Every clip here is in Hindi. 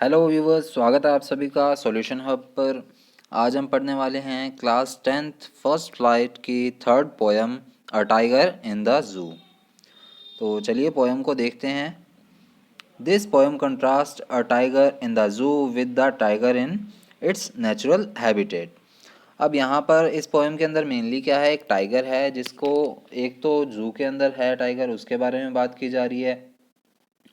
हेलो व्यूवर्स, स्वागत है आप सभी का सॉल्यूशन हब पर। आज हम पढ़ने वाले हैं क्लास 10th फर्स्ट फ्लाइट की third poem a tiger in the zoo. तो चलिए पोएम को देखते हैं। This poem contrast a tiger in the zoo with the tiger in its natural habitat. अब यहाँ पर इस पोएम के अंदर मेनली क्या है, एक टाइगर है जिसको एक तो जू के अंदर है टाइगर, उसके बारे में बात की जा रही है,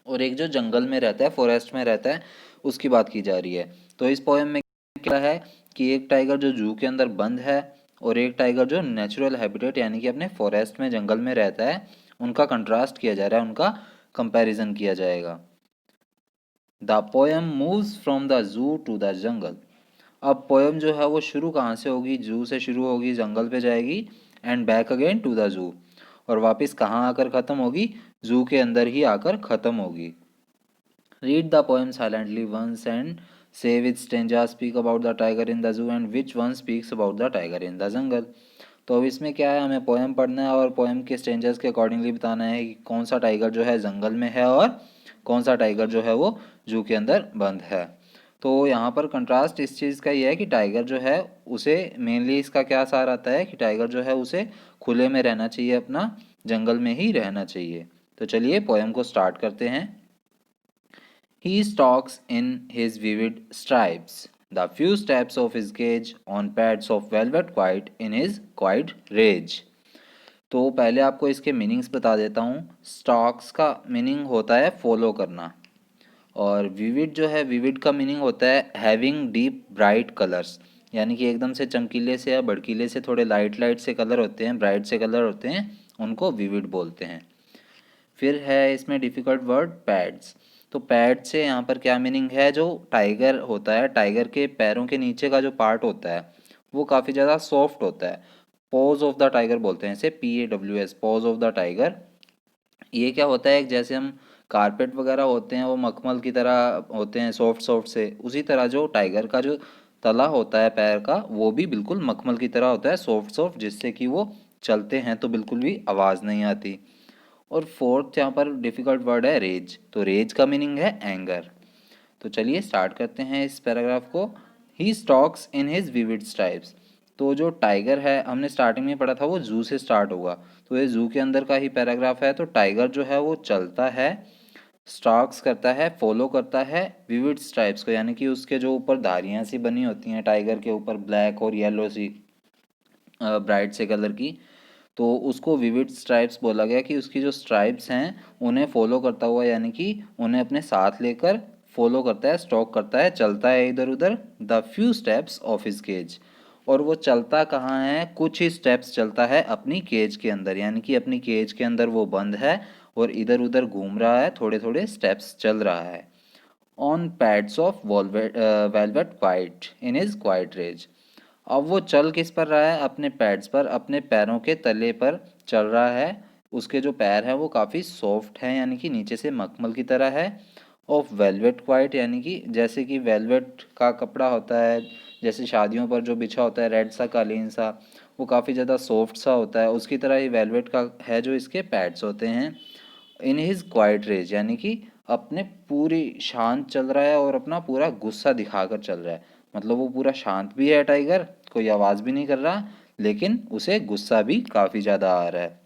और एक जो जंगल में रहता है, फॉरेस्ट में रहता है, उसकी बात की जा रही है। तो इस पोएम में क्या है कि एक टाइगर जो जू के अंदर बंद है और एक टाइगर जो नेचुरल हैबिटेट यानी कि अपने फॉरेस्ट में जंगल में रहता है, उनका कंट्रास्ट किया जा रहा है, उनका कंपैरिजन किया जाएगा। The poem moves from the zoo to the jungle. अब पोएम जो है वो शुरू कहाँ से होगी, जू से शुरू होगी, जंगल पे जाएगी, and back again to the zoo, और वापस कहाँ आकर ख़त्म होगी, जू के अंदर ही आकर ख़त्म होगी। Read the poem silently once and say which stanza speak about the tiger in the zoo and which one speaks about the tiger in the jungle। तो अब इसमें क्या है, हमें पोएम पढ़ना है और पोएम के स्टेंजर्स के अकॉर्डिंगली बताना है कि कौन सा टाइगर जो है जंगल में है और कौन सा टाइगर जो है वो जू के अंदर बंद है। तो यहाँ पर कंट्रास्ट इस चीज़ का ये है कि टाइगर जो है उसे मेनली इसका क्या सार आता है कि टाइगर जो है उसे खुले में रहना चाहिए, अपना जंगल में ही रहना चाहिए। तो चलिए पोएम को स्टार्ट करते हैं। He stalks in his vivid stripes, the few steps of his cage on pads of velvet quiet in his quiet rage। तो पहले आपको इसके मीनिंग्स बता देता हूँ। स्टॉक्स का मीनिंग होता है फॉलो करना, और विविड जो है, विविड का मीनिंग होता है हैविंग डीप ब्राइट कलर्स, यानी कि एकदम से चमकीले से या भड़कीले से थोड़े लाइट लाइट से कलर होते हैं, ब्राइट से कलर होते हैं, उनको विविड बोलते हैं। फिर है इसमें डिफ़िकल्ट वर्ड पैड्स। तो पैड से यहाँ पर क्या मीनिंग है, जो टाइगर होता है, टाइगर के पैरों के नीचे का जो पार्ट होता है वो काफ़ी ज़्यादा सॉफ्ट होता है। पॉज ऑफ द टाइगर बोलते हैं इसे, PAWS, pause of the tiger. ये क्या होता है, जैसे हम कारपेट वगैरह होते हैं वो मखमल की तरह होते हैं, सॉफ्ट सॉफ्ट से, उसी तरह जो टाइगर का जो तला होता है पैर का, वो भी बिल्कुल मखमल की तरह होता है, सॉफ्ट सॉफ्ट, जिससे कि वो चलते हैं तो बिल्कुल भी आवाज़ नहीं आती। और फोर्थ यहाँ पर डिफिकल्ट वर्ड है रेज। तो रेज का मीनिंग है एंगर। तो चलिए स्टार्ट करते हैं इस पैराग्राफ को। He stalks in his vivid stripes. तो जो टाइगर है, हमने स्टार्टिंग में पढ़ा था वो जू से स्टार्ट होगा, तो ये जू के अंदर का ही पैराग्राफ है। तो टाइगर जो है वो चलता है, स्टॉक्स करता है, फॉलो करता है विविड स्ट्राइप्स को, यानी कि उसके जो ऊपर धारियाँ सी बनी होती हैं टाइगर के ऊपर, ब्लैक और येलो सी, ब्राइट से कलर की, तो उसको विविड स्ट्राइप्स बोला गया कि उसकी जो स्ट्राइप्स हैं उन्हें फॉलो करता हुआ, यानी कि उन्हें अपने साथ लेकर फॉलो करता है, स्टॉक करता है, चलता है इधर उधर। The few steps of his cage. और वो चलता कहाँ है, कुछ ही स्टेप्स चलता है अपनी केज के अंदर, यानी कि अपनी केज के अंदर वो बंद है और इधर उधर घूम रहा है, थोड़े थोड़े स्टेप्स चल रहा है। On pads of velvet quiet in his quiet rage. अब वो चल किस पर रहा है, अपने पैड्स पर, अपने पैरों के तले पर चल रहा है। उसके जो पैर हैं वो काफ़ी सॉफ्ट हैं, यानी कि नीचे से मखमल की तरह है। ऑफ वेलवेट क्वाइट, यानी कि जैसे कि वेलवेट का कपड़ा होता है, जैसे शादियों पर जो बिछा होता है रेड सा कालीन सा, वो काफ़ी ज़्यादा सॉफ्ट सा होता है, उसकी तरह ही वेलवेट का है जो इसके पैड्स होते हैं। इन हिज क्वाइट रेज, यानी कि अपने पूरी शांत चल रहा है और अपना पूरा गुस्सा दिखाकर चल रहा है। मतलब वो पूरा शांत भी है टाइगर, कोई आवाज़ भी नहीं कर रहा, लेकिन उसे गुस्सा भी काफ़ी ज़्यादा आ रहा है।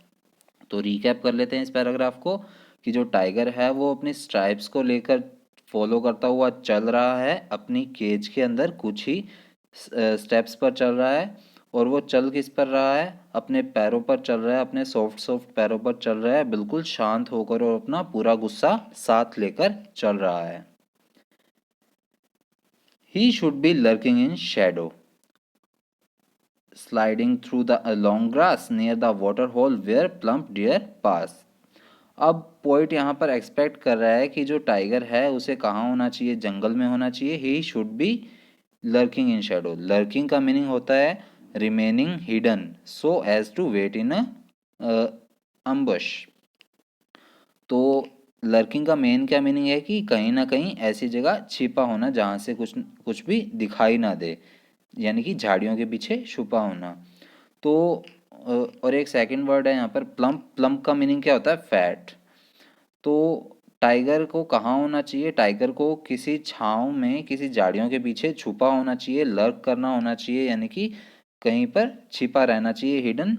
तो रिकैप कर लेते हैं इस पैराग्राफ को कि जो टाइगर है वो अपनी स्ट्राइप्स को लेकर फॉलो करता हुआ चल रहा है, अपनी केज के अंदर कुछ ही स्टेप्स पर चल रहा है। और वो चल किस पर रहा है, अपने पैरों पर चल रहा है, अपने सॉफ्ट सॉफ्ट पैरों पर चल रहा है, बिल्कुल शांत होकर, और अपना पूरा गुस्सा साथ लेकर चल रहा है। He should be lurking in shadow, sliding through the long grass near the water hole where plump deer pass. अब पोइट यहाँ पर एक्सपेक्ट कर रहा है कि जो टाइगर है उसे कहाँ होना चाहिए, जंगल में होना चाहिए। He should be lurking in shadow. Lurking का मीनिंग होता है remaining hidden so as to wait in an ambush. तो लर्किंग का मेन क्या मीनिंग है कि कहीं ना कहीं ऐसी जगह छिपा होना जहाँ से कुछ कुछ भी दिखाई ना दे, यानी कि झाड़ियों के पीछे छुपा होना। तो और एक सेकंड वर्ड है यहाँ पर प्लम्प। प्लम्प का मीनिंग क्या होता है, फैट। तो टाइगर को कहाँ होना चाहिए? टाइगर को किसी छांव में, किसी झाड़ियों के पीछे छुपा होना चाहिए, लर्क करना होना चाहिए, यानी कि कहीं पर छिपा रहना चाहिए, hidden,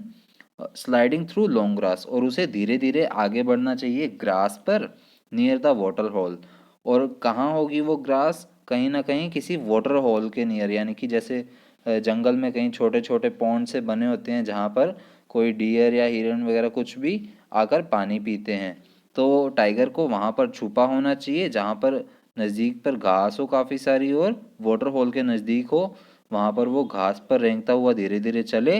sliding through long grass, और उसे धीरे धीरे आगे बढ़ना चाहिए ग्रास पर, नियर द वाटर होल। और कहाँ होगी वो ग्रास? कहीं ना कहीं किसी वाटर होल के नियर, यानी कि जैसे जंगल में कहीं छोटे छोटे पॉन्ड से बने होते हैं जहाँ पर कोई डियर या हिरन वगैरह कुछ भी आकर पानी पीते हैं। तो टाइगर को वहाँ पर छुपा होना चाहिए जहाँ पर नज़दीक पर घास हो काफ़ी सारी, और वाटर होल के नज़दीक हो, वहाँ पर वो घास पर रेंगता हुआ धीरे धीरे चले।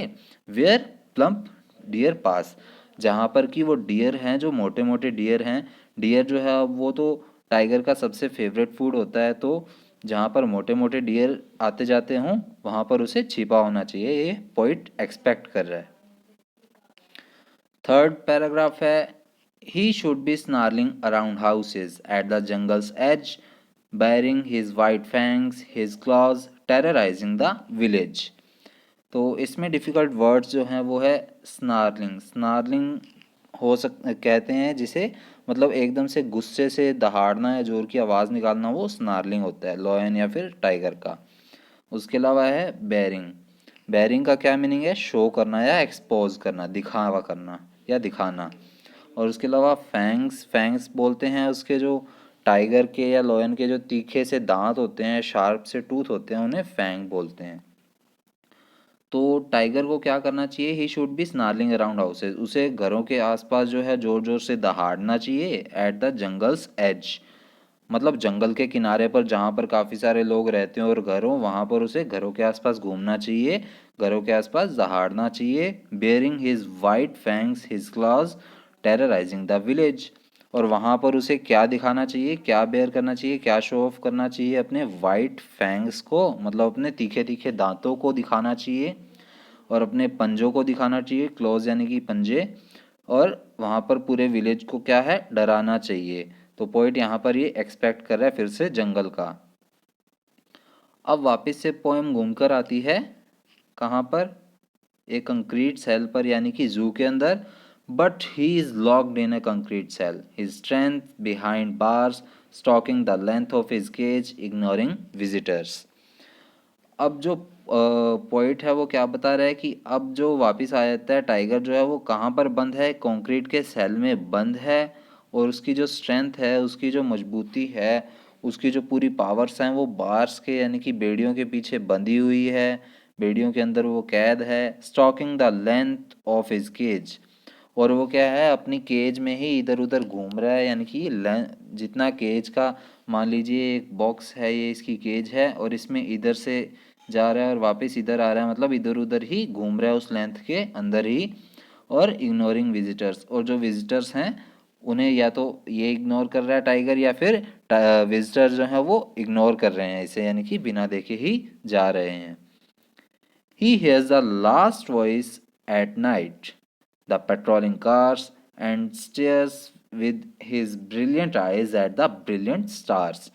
वेयर प्लम्प डियर पास, जहाँ पर कि वो डियर हैं, जो मोटे मोटे डियर हैं। डियर जो है वो तो टाइगर का सबसे फेवरेट फूड होता है, तो जहाँ पर मोटे मोटे डियर आते जाते हों वहाँ पर उसे छिपा होना चाहिए, ये पोइट एक्सपेक्ट कर रहा है। थर्ड पैराग्राफ है, he should be snarling around houses at the jungle's edge, bearing his white fangs, his claws, terrorizing the village। तो इसमें डिफ़िकल्ट वर्ड्स जो हैं वो है स्नार्लिंग। स्नार्लिंग कहते हैं जिसे, मतलब एकदम से गुस्से से दहाड़ना या जोर की आवाज़ निकालना, वो स्नार्लिंग होता है लॉयन या फिर टाइगर का। उसके अलावा है बेरिंग। बेरिंग का क्या मीनिंग है? शो करना या एक्सपोज करना, दिखावा करना या दिखाना। और उसके अलावा फैंग्स, फैंग्स बोलते हैं उसके जो टाइगर के या लॉयन के जो तीखे से दांत होते हैं, शार्प से टूथ होते हैं, उन्हें फैंग बोलते हैं। तो टाइगर को क्या करना चाहिए? He should be snarling around houses, उसे घरों के आसपास जो है जोर जोर से दहाड़ना चाहिए। एट द जंगल्स एज, मतलब जंगल के किनारे पर जहाँ पर काफ़ी सारे लोग रहते हैं और घर हो, वहाँ पर उसे घरों के आसपास घूमना चाहिए, घरों के आसपास दहाड़ना चाहिए। Bearing his white fangs his clause terrorising the village, और वहाँ पर उसे क्या दिखाना चाहिए, क्या बेयर करना चाहिए, क्या शो ऑफ करना चाहिए? अपने वाइट फैंग्स को, मतलब अपने तीखे तीखे दांतों को दिखाना चाहिए, और अपने पंजों को दिखाना चाहिए, क्लोज यानी कि पंजे। और वहाँ पर पूरे विलेज को क्या है? डराना चाहिए। तो पोइट यहाँ पर ये एक्सपेक्ट कर रहा है फिर से जंगल का। अब वापस से पोएम घूमकर आती है कहाँ पर? एक कंक्रीट सेल पर, यानी कि जू के अंदर। But he is locked in a concrete cell, his strength behind bars, stalking the length of his cage, ignoring visitors. अब जो पॉइंट है वो क्या बता रहा है कि अब जो वापस आ जाता है टाइगर, जो है वो कहाँ पर बंद है? कंक्रीट के सेल में बंद है। और उसकी जो स्ट्रेंथ है, उसकी जो मजबूती है, उसकी जो पूरी पावर्स हैं, वो बार्स के यानी कि बेड़ियों के पीछे बंधी हुई है, बेड़ियों के अंदर वो कैद है। Stalking the length of his cage, और वो क्या है? अपनी केज में ही इधर उधर घूम रहा है, यानी कि जितना केज का, मान लीजिए एक बॉक्स है, ये इसकी केज है, और इसमें इधर से जा रहा है और वापस इधर आ रहा है, मतलब इधर उधर ही घूम रहा है उस लेंथ के अंदर ही। और इग्नोरिंग विजिटर्स, और जो विजिटर्स हैं उन्हें या तो ये इग्नोर कर रहा है टाइगर, या फिर विजिटर्स जो हैं वो इग्नोर कर रहे हैं इसे, यानी कि बिना देखे ही जा रहे हैं। He hears the last voice at night, the patrolling cars, and stares with his brilliant eyes at the brilliant stars।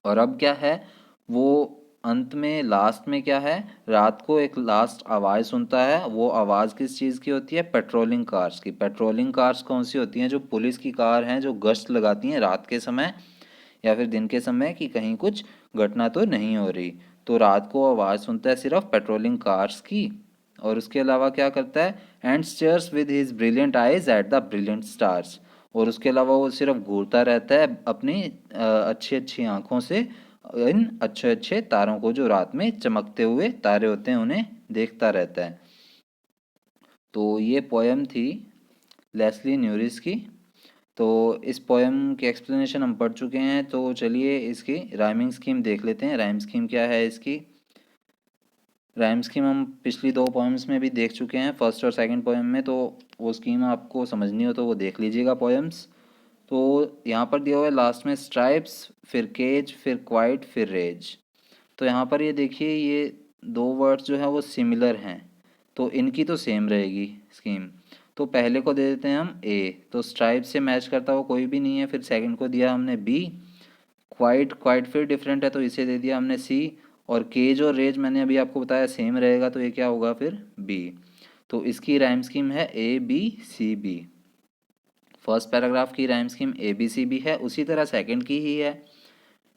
और अब क्या है? वो अंत में, लास्ट में क्या है? रात को एक लास्ट आवाज़ सुनता है। वो आवाज़ किस चीज़ की होती है? पेट्रोलिंग कार्स की। पेट्रोलिंग कार्स कौन सी होती हैं? जो पुलिस की कार हैं, जो गश्त लगाती हैं रात के समय या फिर दिन के समय, कि कहीं कुछ घटना तो नहीं हो रही। तो रात को आवाज़ सुनता है सिर्फ पेट्रोलिंग कार्स की। और उसके अलावा क्या करता है? And stairs with his brilliant eyes at the brilliant stars, और उसके अलावा वो सिर्फ घूरता रहता है अपनी अच्छी अच्छी आँखों से इन अच्छे अच्छे तारों को, जो रात में चमकते हुए तारे होते हैं, उन्हें देखता रहता है। तो ये पोएम थी लेस्ली न्यूरिस की। तो इस पोएम की एक्सप्लेनेशन हम पढ़ चुके हैं, तो चलिए इसकी राइमिंग स्कीम देख लेते हैं। राइम स्कीम क्या है इसकी? राइम स्कीम हम पिछली दो पोएम्स में भी देख चुके हैं, फर्स्ट और सेकंड पोएम में, तो वो स्कीम आपको समझनी हो तो वो देख लीजिएगा पोएम्स। तो यहाँ पर दिया हुआ है लास्ट में स्ट्राइप्स, फिर केज, फिर क्वाइट, फिर रेज। तो यहाँ पर ये देखिए, ये दो वर्ड्स जो हैं वो सिमिलर हैं, तो इनकी तो सेम रहेगी स्कीम। तो पहले को दे देते हैं हम ए, तो स्ट्राइप से मैच करता हुआ कोई भी नहीं है। फिर सेकंड को दिया हमने बी, क्वाइट, क्वाइट फिर डिफरेंट है तो इसे दे दिया हमने सी। और केज और रेज मैंने अभी आपको बताया सेम रहेगा, तो ये क्या होगा फिर? बी। तो इसकी राइम स्कीम है A B C B. First paragraph की rhyme scheme A B C B है, उसी तरह सेकंड की ही है,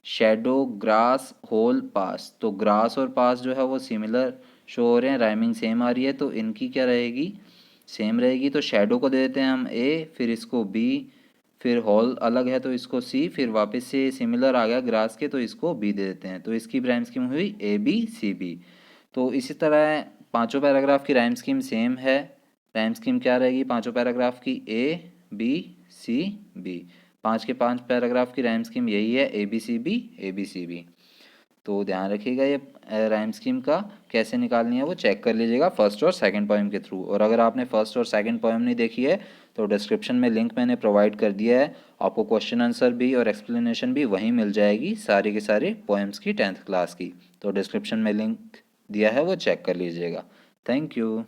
शेडो ग्रास होल पास। तो ग्रास और पास जो है वो सिमिलर शो हो रहे हैं, राइमिंग सेम आ रही है, तो इनकी क्या रहेगी, सेम रहेगी। तो शेडो को दे देते हैं हम ए, फिर इसको बी, फिर हॉल अलग है तो इसको सी, फिर वापस से सिमिलर आ गया ग्रास के तो इसको बी दे देते हैं। तो इसकी राइम स्कीम हुई ए बी सी बी। तो इसी तरह पांचों पैराग्राफ की राइम स्कीम सेम है। राइम स्कीम क्या रहेगी पांचों पैराग्राफ की, ए बी सी बी। पांच के पांच पैराग्राफ की राइम स्कीम यही है, A B C B A B C B. तो ध्यान रखिएगा ये राइम स्कीम का कैसे निकालनी है वो चेक कर लीजिएगा फर्स्ट और सेकंड पोएम के थ्रू। और अगर आपने फर्स्ट और सेकंड पोएम नहीं देखी है तो डिस्क्रिप्शन में लिंक मैंने प्रोवाइड कर दिया है, आपको क्वेश्चन आंसर भी और एक्सप्लेनेशन भी वहीं मिल जाएगी सारी के सारे पोएम्स की 10th क्लास की। तो डिस्क्रिप्शन में लिंक दिया है वो चेक कर लीजिएगा। Thank you.